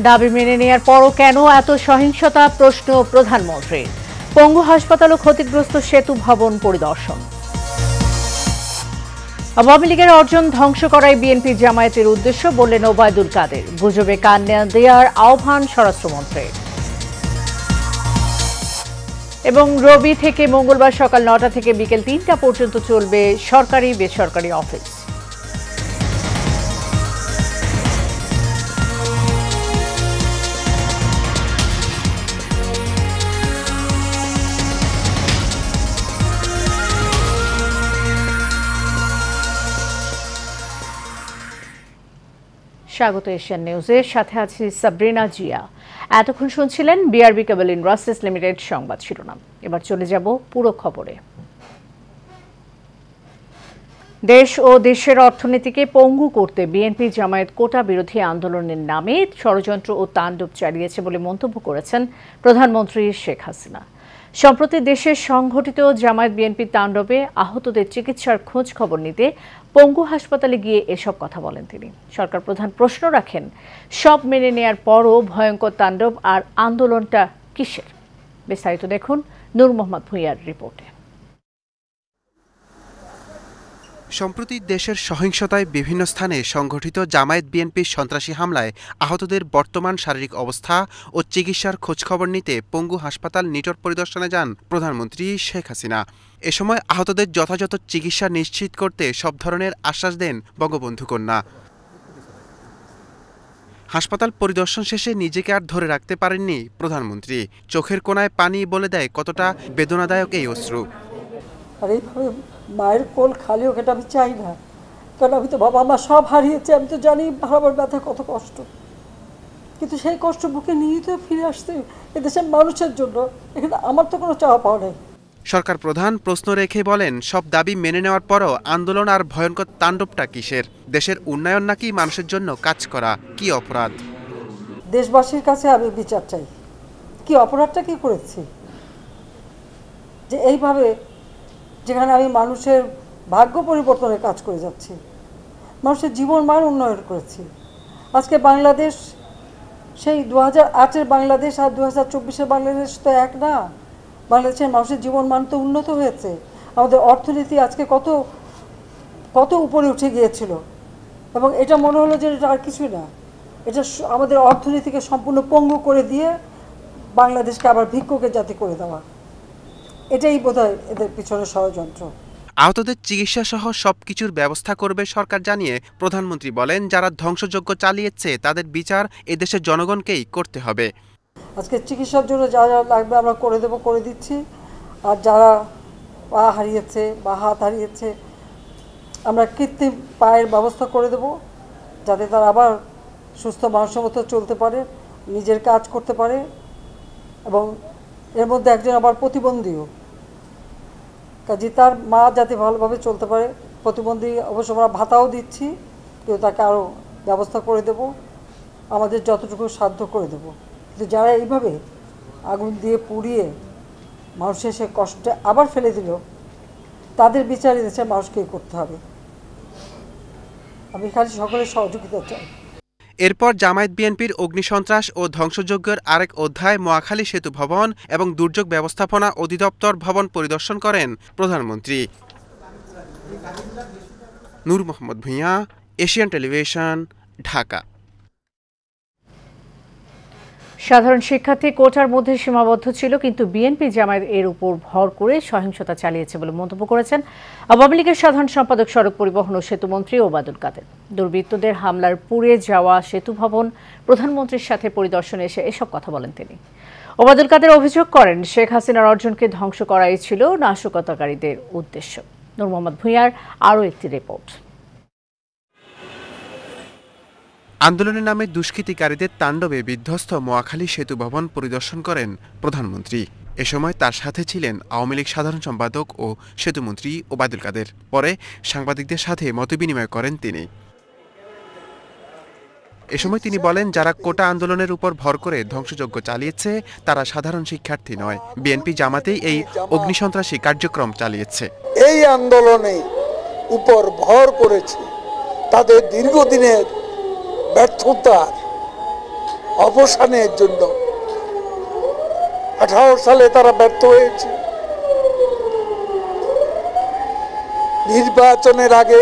দাবি মেনে নেয়ার পরও কেন এত সহিংসতা, প্রশ্ন প্রধানমন্ত্রীর। পঙ্গু হাসপাতাল ও ক্ষতিগ্রস্ত সেতু ভবন পরিদর্শন। আওয়ামী লীগের অর্জন ধ্বংস করাই বিএনপি জামায়াতের উদ্দেশ্য বললেন ওবায়দুল কাদের। গুজবে কান না দেওয়ার আহ্বান স্বরাষ্ট্রমন্ত্রীর। এবং রবি থেকে মঙ্গলবার সকাল ৯টা থেকে বিকেল ৩টা পর্যন্ত চলবে সরকারি বেসরকারি অফিস। স্বাগত এশিয়ান নিউজের সাথে আছি সাবরিনা জিয়া। এতক্ষণ শুনছিলেন বিআরবি কেবল ইন্ডাস্ট্রিজ লিমিটেড সংবাদ শিরোনাম। এবার চলে যাব পুরো খবরে। দেশ ও দেশের অর্থনীতিকে পঙ্গু করতে বিএনপি জামায়াত কোটা বিরোধী আন্দোলনের নামে ষড়যন্ত্র ও তাণ্ডব চালিয়েছে বলে মন্তব্য করেছেন প্রধানমন্ত্রী শেখ হাসিনা। সম্প্রতি দেশের সংঘটিত জামায়াত বিএনপি তাণ্ডবে আহতদের চিকিৎসার খোঁজ খবর নিতে পঙ্গু হাসপাতালে গিয়ে এসব কথা বলেন তিনি। সরকার প্রধান প্রশ্ন রাখেন, সব মেনে নেয়ার পরও ভয়ঙ্কর তাণ্ডব আর আন্দোলনটা কিসের? বিস্তারিত দেখুন নূর মোহাম্মদ ভূঁইয়ার রিপোর্টে। সম্প্রতি দেশের সহিংসতায় বিভিন্ন স্থানে সংঘটিত জামায়াত বিএনপির সন্ত্রাসী হামলায় আহতদের বর্তমান শারীরিক অবস্থা ও চিকিৎসার খোঁজখবর নিতে পঙ্গু হাসপাতাল নিটর পরিদর্শনে যান প্রধানমন্ত্রী শেখ হাসিনা। এ সময় আহতদের যথাযথ চিকিৎসা নিশ্চিত করতে সব ধরনের আশ্বাস দেন বঙ্গবন্ধু কন্যা। হাসপাতাল পরিদর্শন শেষে নিজেকে আর ধরে রাখতে পারেননি প্রধানমন্ত্রী। চোখের কোণায় পানি বলে দেয় কতটা বেদনাদায়ক এই অশ্রু। আর এইভাবে মায়ের কোল খালি হোক এটা আমি চাই না, কারণ আমি তো বাবা মা সব হারিয়েছি। আমি তো জানি হারাবার ব্যথা কত কষ্ট, কিন্তু সেই কষ্ট বুকে নিয়ে তো ফিরে আসতে এদেশের মানুষের জন্য। এখানে আমার তো কোনো চাওয়া পাওয়া নেই। সরকার প্রধান প্রশ্ন রেখে বলেন, সব দাবি মেনে নেওয়ার পরও আন্দোলন আর ভয়ঙ্কর তাণ্ডবটা কিসের? দেশের উন্নয়ন নাকি মানুষের জন্য কাজ করা? কি অপরাধ? দেশবাসীর কাছে আমি বিচার চাই। কি অপরাধটা কি করেছি যে এইভাবে, যেখানে আমি মানুষের ভাগ্য পরিবর্তনের কাজ করে যাচ্ছি, মানুষের জীবন মান উন্নয়ন করেছি। আজকে বাংলাদেশ সেই 2008-এর বাংলাদেশ আর 2024-এর বাংলাদেশ তো এক না। বাংলাদেশের মানুষের জীবন মান তো উন্নত হয়েছে। আমাদের অর্থনীতি আজকে কত কত উপরে উঠে গিয়েছিল, এবং এটা মনে হলো যে এটা আর কিছুই না। এটা আমাদের অর্থনীতিকে সম্পূর্ণ পঙ্গু করে দিয়ে বাংলাদেশকে আবার ভিক্ষুকের জাতি করে দেওয়া, এটাই বোধহয় এদের পিছনে ষড়যন্ত্র। আহতদের চিকিৎসা সহ সবকিছুর ব্যবস্থা করবে সরকার জানিয়ে প্রধানমন্ত্রী বলেন, যারা ধ্বংসযজ্ঞ চালিয়েছে তাদের বিচার এদেশের জনগণকেই করতে হবে। আজকে চিকিৎসার জন্য যা যা লাগবে আমরা করে দেবো, করে দিচ্ছি। আর যারা পা হারিয়েছে বা হাত হারিয়েছে, আমরা কৃত্রিম পায়ের ব্যবস্থা করে দেব, যাতে তারা আবার সুস্থ মানুষের মতো চলতে পারে, নিজের কাজ করতে পারে। এবং এর মধ্যে একজন আবার প্রতিবন্ধীও, কাজে তার মা যাতে ভালোভাবে চলতে পারে। প্রতিবন্ধী অবশ্য আমরা ভাতাও দিচ্ছি, কিন্তু তাকে আরও ব্যবস্থা করে দেব, আমাদের যতটুকু সাধ্য করে দেব। কিন্তু যারা এইভাবে আগুন দিয়ে পুড়িয়ে মানুষের সে কষ্টে আবার ফেলে দিল, তাদের বিচার দেশের মানুষকেই করতে হবে। আমি খালি সকলের সহযোগিতা চাই। এরপর জামায়াত বিএনপির অগ্নিসন্ত্রাস ও ধ্বংসযজ্ঞের আরেক অধ্যায় মহাখালী সেতু ভবন এবং দুর্যোগ ব্যবস্থাপনা অধিদপ্তর ভবন পরিদর্শন করেন প্রধানমন্ত্রী। নূর মোহাম্মদ ভূঁইয়া, এশিয়ান টেলিভিশন, ঢাকা। সাধারণ শিক্ষার্থী কোটার মধ্যে সীমাবদ্ধ ছিল, কিন্তু বিএনপি জামায়াত এর উপর ভর করে সহিংসতা চালিয়েছে বলে মন্তব্য করেছেন আওয়ামী লীগের সাধারণ সম্পাদক, সড়ক পরিবহন ও সেতুমন্ত্রী ওবায়দুল কাদের। দুর্বৃত্তদের হামলার পুড়ে যাওয়া সেতু ভবন পরিদর্শনের সাথে পরিদর্শনে এসে এসব কথা বলেন তিনি। ওবায়দুল কাদের অভিযোগ করেন, শেখ হাসিনার অর্জনকে ধ্বংস করাই ছিল নাশকতাকারীদের উদ্দেশ্য। নূর মোহাম্মদ ভূঁইয়ার আরও একটি রিপোর্ট। আন্দোলনের নামে দুষ্কৃতিকারীদের তাণ্ডবে বিধ্বস্ত মহাখালী সেতু ভবন পরিদর্শন করেন প্রধানমন্ত্রী। এ সময় তার সাথে ছিলেন আওয়ামী লীগ সাধারণ সম্পাদক ও সেতুমন্ত্রী ওবায়দুল কাদের। পরে সাংবাদিকদের সাথে মতবিনিময় করেন তিনি। এ সময় তিনি বলেন, যারা কোটা আন্দোলনের উপর ভর করে ধ্বংসযজ্ঞ চালিয়েছে তারা সাধারণ শিক্ষার্থী নয়, বিএনপি জামাতেই এই অগ্নিসন্ত্রাসী কার্যক্রম চালিয়েছে। এই আন্দোলনে উপর ভর করেছে তাদের দীর্ঘদিনের ব্যর্থতা অবসানের জন্য 18 সালে তারা ব্যর্থ হয়েছে। নির্বাচনের আগে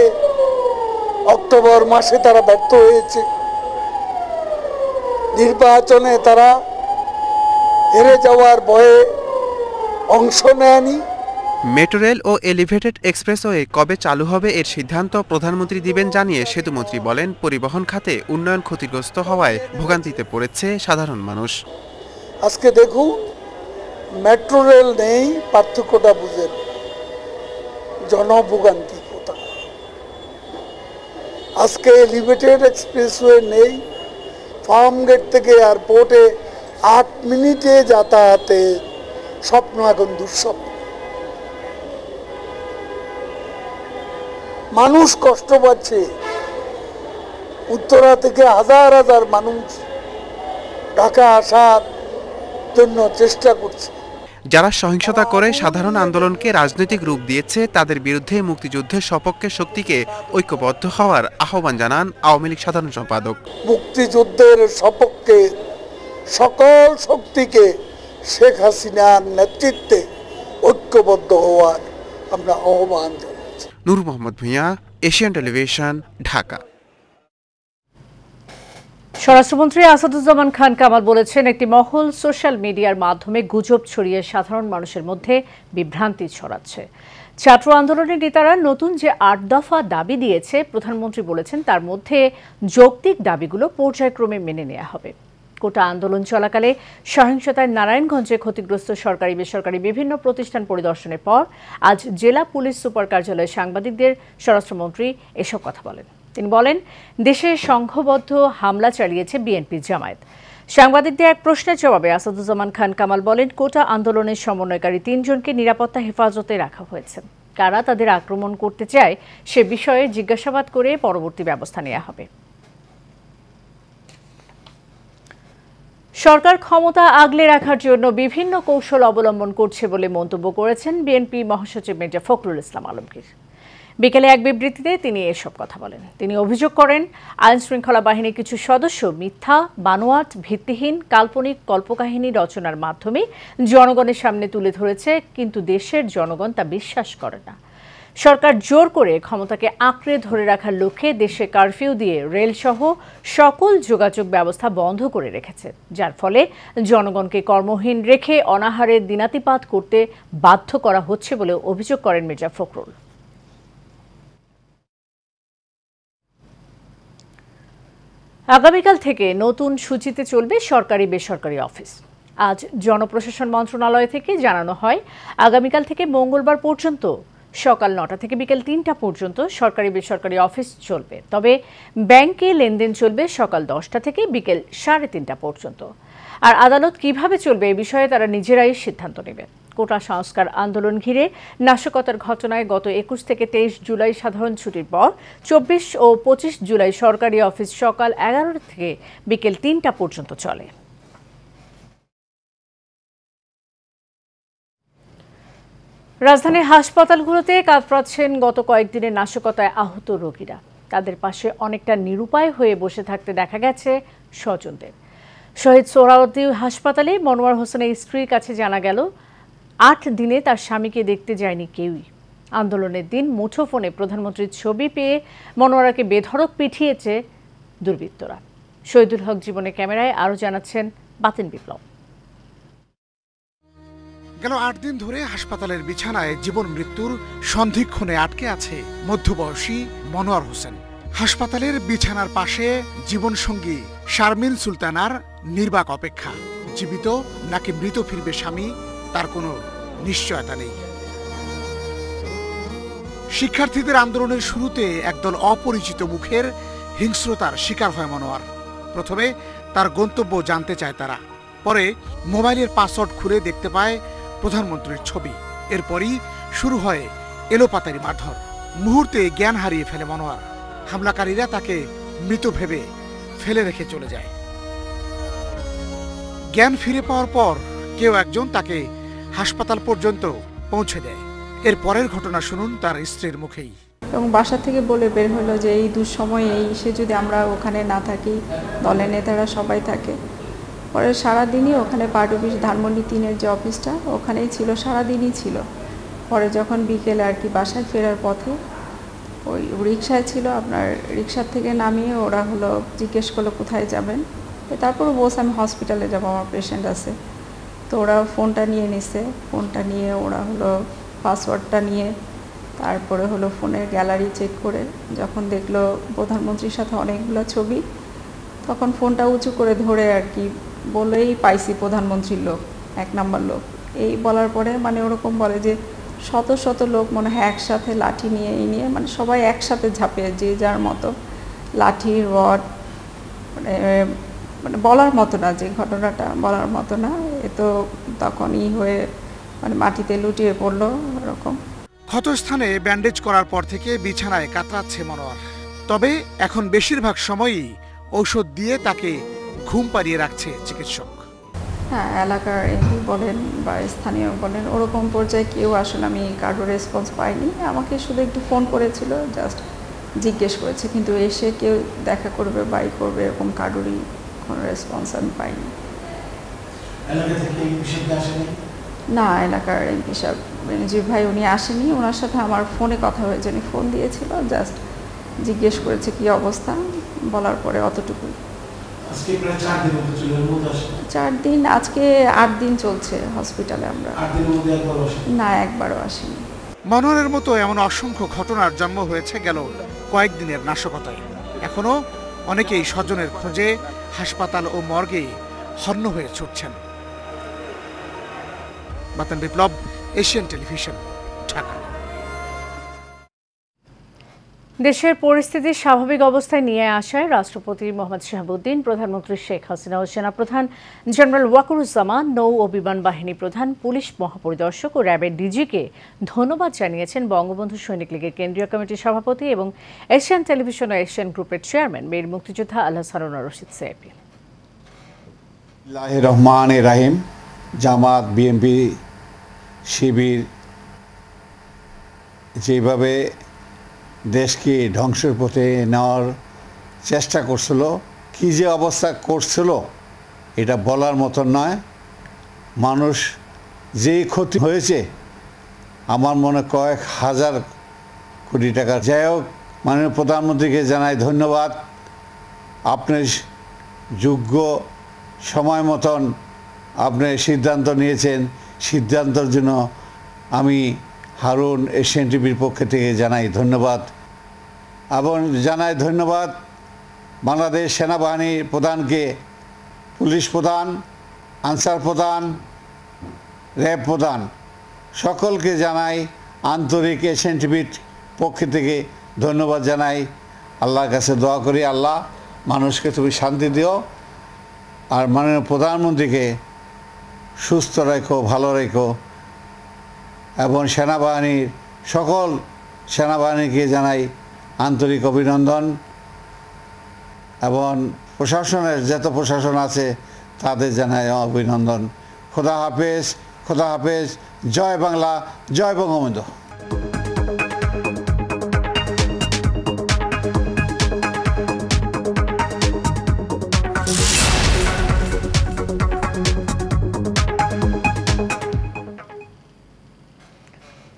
অক্টোবর মাসে তারা ব্যর্থ হয়েছে। নির্বাচনে তারা হেরে যাওয়ার ভয়ে অংশ নেয়নি। মেট্রো রেল ও এলিভেটেড এক্সপ্রেসওয়ে কবে চালু হবে এর সিদ্ধান্ত প্রধানমন্ত্রী দিবেন জানিয়ে সেতুমন্ত্রী বলেন, পরিবহন খাতে উন্নয়ন ক্ষতিগ্রস্ত হওয়ায় ভোগান্তিতে পড়েছে সাধারণ মানুষ। আজকে দেখুন, মেট্রো রেল নেই, পার্থক্যটা বুঝেন, জনভোগান্তি কোথায়। আজকে এলিভেটেড এক্সপ্রেসওয়ে নেই, ফার্ম গেট থেকে এয়ারপোর্টে 8 মিনিটে যাতায়াতে স্বপ্ন এখন দুঃস্বপ্ন। মানুষ কষ্ট পাচ্ছে। উত্তরা থেকে হাজার হাজার মানুষ ঢাকা আসার জন্য চেষ্টা করছে। যারা সহিংসতা করে সাধারণ আন্দোলনকে রাজনৈতিক রূপ দিয়েছে তাদের বিরুদ্ধে মুক্তিযুদ্ধের সপক্ষের শক্তিকে ঐক্যবদ্ধ হওয়ার আহ্বান জানান আওয়ামী লীগ সাধারণ সম্পাদক। মুক্তিযুদ্ধের সপক্ষে সকল শক্তিকে শেখ হাসিনার নেতৃত্বে ঐক্যবদ্ধ হওয়ার আমরা আহ্বান জানাচ্ছি। নূর মোহাম্মদ ভূঁইয়া, এশিয়ান টেলিভিশন, ঢাকা। স্বরাষ্ট্রমন্ত্রী আসাদুজ্জামান খান কামাল বলেছেন, একটি মহল সোশ্যাল মিডিয়ার মাধ্যমে গুজব ছড়িয়ে সাধারণ মানুষের মধ্যে বিভ্রান্তি ছড়াচ্ছে। ছাত্র আন্দোলনের নেতারা নতুন যে 8 দফা দাবি দিয়েছে, প্রধানমন্ত্রী বলেছেন তার মধ্যে যৌক্তিক দাবিগুলো পর্যায়ক্রমে মেনে নেওয়া হবে। কোটা আন্দোলন চলাকালে সহিংসতায় নারায়ণগঞ্জে ক্ষতিগ্রস্ত সরকারি বেসরকারি বিভিন্ন প্রতিষ্ঠান পরিদর্শনের পর আজ জেলা পুলিশ সুপার কার্যালয়ে সাংবাদিকদের স্বরাষ্ট্রমন্ত্রী এসব কথা বলেন। তিনি বলেন, দেশে সংঘবদ্ধ হামলা চালিয়েছে বিএনপি জামায়াত। সাংবাদিকদের এক প্রশ্নের জবাবে আসাদুজ্জামান খান কামাল বলেন, কোটা আন্দোলনের সমন্বয়কারী 3 জনকে নিরাপত্তা হেফাজতে রাখা হয়েছে। কারা তাদের আক্রমণ করতে চায় সে বিষয়ে জিজ্ঞাসাবাদ করে পরবর্তী ব্যবস্থা নেওয়া হবে। সরকার ক্ষমতা আগলে রাখার জন্য বিভিন্ন কৌশল অবলম্বন করছে বলে মন্তব্য করেছেন বিএনপি মহাসচিব মির্জা ফখরুল ইসলাম আলমগীর। বিকেলে এক বিবৃতিতে তিনি এসব কথা বলেন। তিনি অভিযোগ করেন, আইন শৃঙ্খলা বাহিনীর কিছু সদস্য মিথ্যা, বানোয়াট, ভিত্তিহীন, কাল্পনিক কল্পকাহিনী রচনার মাধ্যমে জনগণের সামনে তুলে ধরেছে, কিন্তু দেশের জনগণ তা বিশ্বাস করে না। সরকার জোর করে ক্ষমতাকে আঁকড়ে ধরে রাখার লক্ষ্যে দেশে কারফিউ দিয়ে রেলসহ সকল যোগাযোগ ব্যবস্থা বন্ধ করে রেখেছে, যার ফলে জনগণকে কর্মহীন রেখে অনাহারে দিনাতিপাত করতে বাধ্য করা হচ্ছে বলে অভিযোগ করেন মির্জা ফখরুল। আগামীকাল থেকে নতুন সূচিতে চলবে সরকারি বেসরকারি অফিস। আজ জনপ্রশাসন মন্ত্রণালয় থেকে জানানো হয়, আগামীকাল থেকে মঙ্গলবার পর্যন্ত সকাল 9টা থেকে বিকেল 3টা পর্যন্ত সরকারি বেসরকারি অফিস চলবে। তবে ব্যাংকে লেনদেন চলবে সকাল 10টা থেকে বিকেল 3:30টা পর্যন্ত। আর আদালত কিভাবে চলবে এ বিষয়ে তারা নিজেরাই সিদ্ধান্ত নেবে। কোটা সংস্কার আন্দোলন ঘিরে নাশকতার ঘটনায় গত 21 থেকে 23 জুলাই সাধারণ ছুটির পর 24 ও 25 জুলাই সরকারি অফিস সকাল 11টা থেকে বিকেল 3টা পর্যন্ত চলে। রাজধানীর হাসপাতালগুলোতে কাতরাচ্ছেন গত কয়েকদিনের নাশকতায় আহত রোগীরা। তাদের পাশে অনেকটা নিরুপায় হয়ে বসে থাকতে দেখা গেছে স্বজনদের। শহীদ সোহরাওয়ার্দী হাসপাতালে মনোয়ার হোসেনের স্ত্রীর কাছে জানা গেল, 8 দিনে তার স্বামীকে দেখতে যায়নি কেউই। আন্দোলনের দিন মুঠোফোনে প্রধানমন্ত্রীর ছবি পেয়ে মনোয়ারাকে বেধড়ক পিটিয়েছে দুর্বৃত্তরা। শহীদুল হক জীবনের ক্যামেরায় আরও জানাচ্ছেন বাতিন বিপ্লব। গেল 8 দিন ধরে হাসপাতালের বিছানায় জীবন মৃত্যুর সন্ধিক্ষণে আটকে আছে মধ্যবয়সী মনোয়ার হোসেন। হাসপাতালের বিছানার পাশে জীবনসঙ্গী শারমিন সুলতানার নির্বাক অপেক্ষা। জীবিত নাকি মৃত ফিরবে স্বামী, তার কোনো নিশ্চয়তা নেই। শিক্ষার্থীদের আন্দোলনের শুরুতে একদল অপরিচিত মুখের হিংস্রতার শিকার হয় মনোয়ার। প্রথমে তার গন্তব্য জানতে চায় তারা, পরে মোবাইলের পাসওয়ার্ড খুলে দেখতে পায় প্রধানমন্ত্রীর ছবি। এরপরই শুরু হয় এলোপাতারি মারধর। মুহূর্তে জ্ঞান হারিয়ে ফেলে মনোয়ার। হামলাকারীরা তাকে মৃত ভেবে ফেলে রেখে চলে যায়। জ্ঞান ফিরে পাওয়ার পর কেউ একজন তাকে হাসপাতাল পর্যন্ত পৌঁছে দেয়। এর পরের ঘটনা শুনুন তার স্ত্রীর মুখেই। এবং বাসা থেকে বলে বের হলো যে এই দুঃসময়ে সে যদি আমরা ওখানে না থাকি, দলের নেতারা সবাই থাকে, পরে সারাদিনই ওখানে পার্টি অফিস ধানমন্ডি 3-এর যে অফিসটা ওখানেই ছিল, সারাদিনই ছিল। পরে যখন বিকেলে আর কি বাসায় ফেরার পথে ওই রিক্সায় ছিল, আপনার রিক্সার থেকে নামিয়ে ওরা হলো জিজ্ঞেস করলো কোথায় যাবেন, তারপরে বলছে আমি হসপিটালে যাবো, আমার পেশেন্ট আছে। তো ওরা ফোনটা নিয়ে নিছে, ফোনটা নিয়ে ওরা হলো পাসওয়ার্ডটা নিয়ে তারপরে হলো ফোনের গ্যালারি চেক করে যখন দেখলো প্রধানমন্ত্রীর সাথে অনেকগুলো ছবি, তখন ফোনটা উঁচু করে ধরে আর কি বলেই পাইছি প্রধানমন্ত্রীর লোক, 1 নাম্বার লোক। এই বলার পরে মানে ওরকম বলে যে শত শত লোক মনে হয় একসাথে লাঠি নিয়ে নিয়ে মানে সবাই একসাথে ঝাঁপিয়ে যে যার মতো লাঠি রড, মানে বলার মতো না, যে ঘটনাটা বলার মতো না। এ তো তখনই হয়ে মানে মাটিতে লুটিয়ে পড়লো এরকম। ক্ষতস্থানে ব্যান্ডেজ করার পর থেকে বিছানায় কাতরাচ্ছে মনোয়ার। তবে এখন বেশিরভাগ সময়ই ঔষধ দিয়ে তাকে ঘুম পাড়িয়ে রাখছে চিকিৎসক। হ্যাঁ, এলাকার এমপি বলেন বা স্থানীয় বলেন ওরকম পর্যায়ে কেউ আসলে আমি কারোর রেসপন্স পাইনি। আমাকে শুধু একটু ফোন করেছিল, জাস্ট জিজ্ঞেস করেছে, কিন্তু এসে কেউ দেখা করবে বাই করবে এরকম কারোরই কোনো রেসপন্স আমি পাইনি। না, এলাকার এমপি সাহেব বেনজির ভাই উনি আসেনি, ওনার সাথে আমার ফোনে কথা হয়েছে, উনি ফোন দিয়েছিল, জাস্ট জিজ্ঞেস করেছে কি অবস্থা, বলার পরে অতটুকুই। 4 দিন, আজকে 8 দিন চলছে হসপিটালে। আমরা না, একবারও আসিনি। মনোয়ারের মতো এমন অসংখ্য ঘটনার জন্ম হয়েছে গেল কয়েকদিনের নাশকতায়। এখনো অনেকেই স্বজনের খোঁজে হাসপাতাল ও মর্গে হন্য হয়ে ছুটছেন। বাতান বিপ্লব, এশিয়ান টেলিভিশন, ঢাকা। দেশের পরিস্থিতি স্বাভাবিক অবস্থায় নিয়ে আসায় রাষ্ট্রপতি মোহাম্মদ শাহাবুদ্দিন, প্রধানমন্ত্রী শেখ হাসিনা ও সেনাপ্রধান জেনারেল ওয়াকারুজ্জামান, নৌ ও বিমান বাহিনী প্রধান, পুলিশ মহাপরিদর্শক ও র্যাবের ডিজিকে ধন্যবাদ জানিয়েছেন বঙ্গবন্ধু সৈনিক লীগের কেন্দ্রীয় কমিটির সভাপতি এবং এশিয়ান টেলিভিশন ও এশিয়ান গ্রুপের চেয়ারম্যান বীর মুক্তিযোদ্ধা আলহাজ হারুন রশিদ সাইফি। বিসমিল্লাহির রহমানির রহিম। জামাত, বিএনপি, শিবির যেভাবে দেশকে ধ্বংসের পথে নেওয়ার চেষ্টা করছিল, কী যে অবস্থা করছিল এটা বলার মতন নয়। মানুষ যে ক্ষতি হয়েছে আমার মনে কয়েক হাজার কোটি টাকা। যাই হোক, মাননীয় প্রধানমন্ত্রীকে জানাই ধন্যবাদ। আপনি যোগ্য সময় মতন আপনি সিদ্ধান্ত নিয়েছেন, সিদ্ধান্তের জন্য আমি হারুন এশিয়ান টিভির পক্ষ থেকে জানাই ধন্যবাদ। এবং জানাই ধন্যবাদ বাংলাদেশ সেনাবাহিনীর প্রধানকে, পুলিশ প্রধান, আনসার প্রধান, র্যাব প্রধান, সকলকে জানাই আন্তরিক এশিয়ান টিভির পক্ষ থেকে ধন্যবাদ জানাই। আল্লাহর কাছে দোয়া করি, আল্লাহ মানুষকে তুমি শান্তি দিও, আর মাননীয় প্রধানমন্ত্রীকে সুস্থ রেখো, ভালো রেখো, এবং সেনাবাহিনীর সকল সেনাবাহিনীকে জানাই আন্তরিক অভিনন্দন, এবং প্রশাসনের যত প্রশাসন আছে তাদের জানাই অভিনন্দন। খোদা হাফেজ, খোদা হাফেজ। জয় বাংলা, জয় বঙ্গবন্ধু।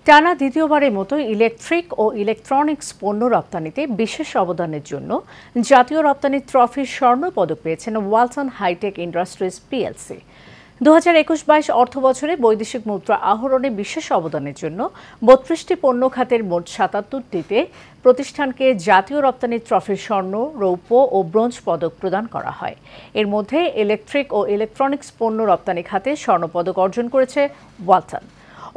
টানা দ্বিতীয়বারের মতো ইলেকট্রিক ও ইলেকট্রনিক্স পণ্য রপ্তানিতে বিশেষ অবদানের জন্য জাতীয় রপ্তানি ট্রফির স্বর্ণ পদক পেয়েছেন ওয়ালটন হাইটেক ইন্ডাস্ট্রিজ পিএলসি। 2021-22 অর্থবছরে বৈদেশিক মুদ্রা আহরণে বিশেষ অবদানের জন্য 32টি পণ্য খাতের মোট 77টিতে প্রতিষ্ঠানকে জাতীয় রপ্তানি ট্রফির স্বর্ণ, রৌপ্য ও ব্রোঞ্জ পদক প্রদান করা হয়। এর মধ্যে ইলেকট্রিক ও ইলেকট্রনিক্স পণ্য রপ্তানি খাতে স্বর্ণপদক অর্জন করেছে ওয়ালটন।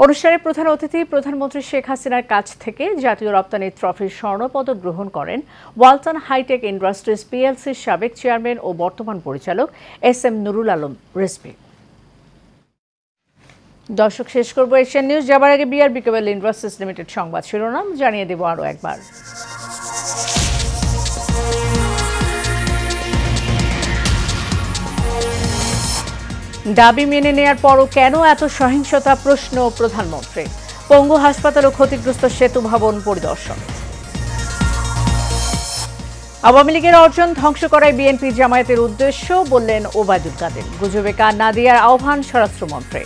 অনুষ্ঠানে প্রধান অতিথি প্রধানমন্ত্রী শেখ হাসিনার কাছ থেকে জাতীয় রপ্তানি ট্রফির স্বর্ণপদক গ্রহণ করেন ওয়ালটন হাইটেক ইন্ডাস্ট্রিজ পিএলসির সাবেক চেয়ারম্যান ও বর্তমান পরিচালক SM নুরুল আলম রিজভী। দর্শক, শেষ করব এশিয়ান নিউজ। যাবার আগে BRB কেবল ইন্ডাস্ট্রিজ লিমিটেড সংবাদ শিরোনাম জানিয়ে দেব আরও একবার। দাবি মেনে নেয়ার পরও কেন এত সহিংসতা, প্রশ্ন প্রধানমন্ত্রী। পঙ্গু হাসপাতাল ও ক্ষতিগ্রস্ত সেতু ভবন পরিদর্শন। আওয়ামী লীগের অর্জন ধ্বংস করাই বিএনপি জামায়াতের উদ্দেশ্য বললেন ওবায়দুল কাদের। গুজবে কান না দেওয়ার আহ্বান স্বরাষ্ট্রমন্ত্রী।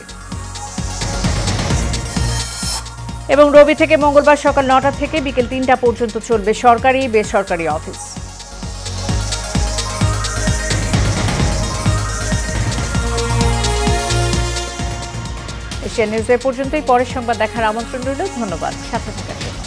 এবং রবি থেকে মঙ্গলবার সকাল ৯টা থেকে বিকেল ৩টা পর্যন্ত চলবে সরকারি বেসরকারি অফিস। এশিয়া নিউজ এ পর্যন্তই। পরের সংবাদ দেখার আমন্ত্রণ রইল। ধন্যবাদ সাথে থাকার জন্য।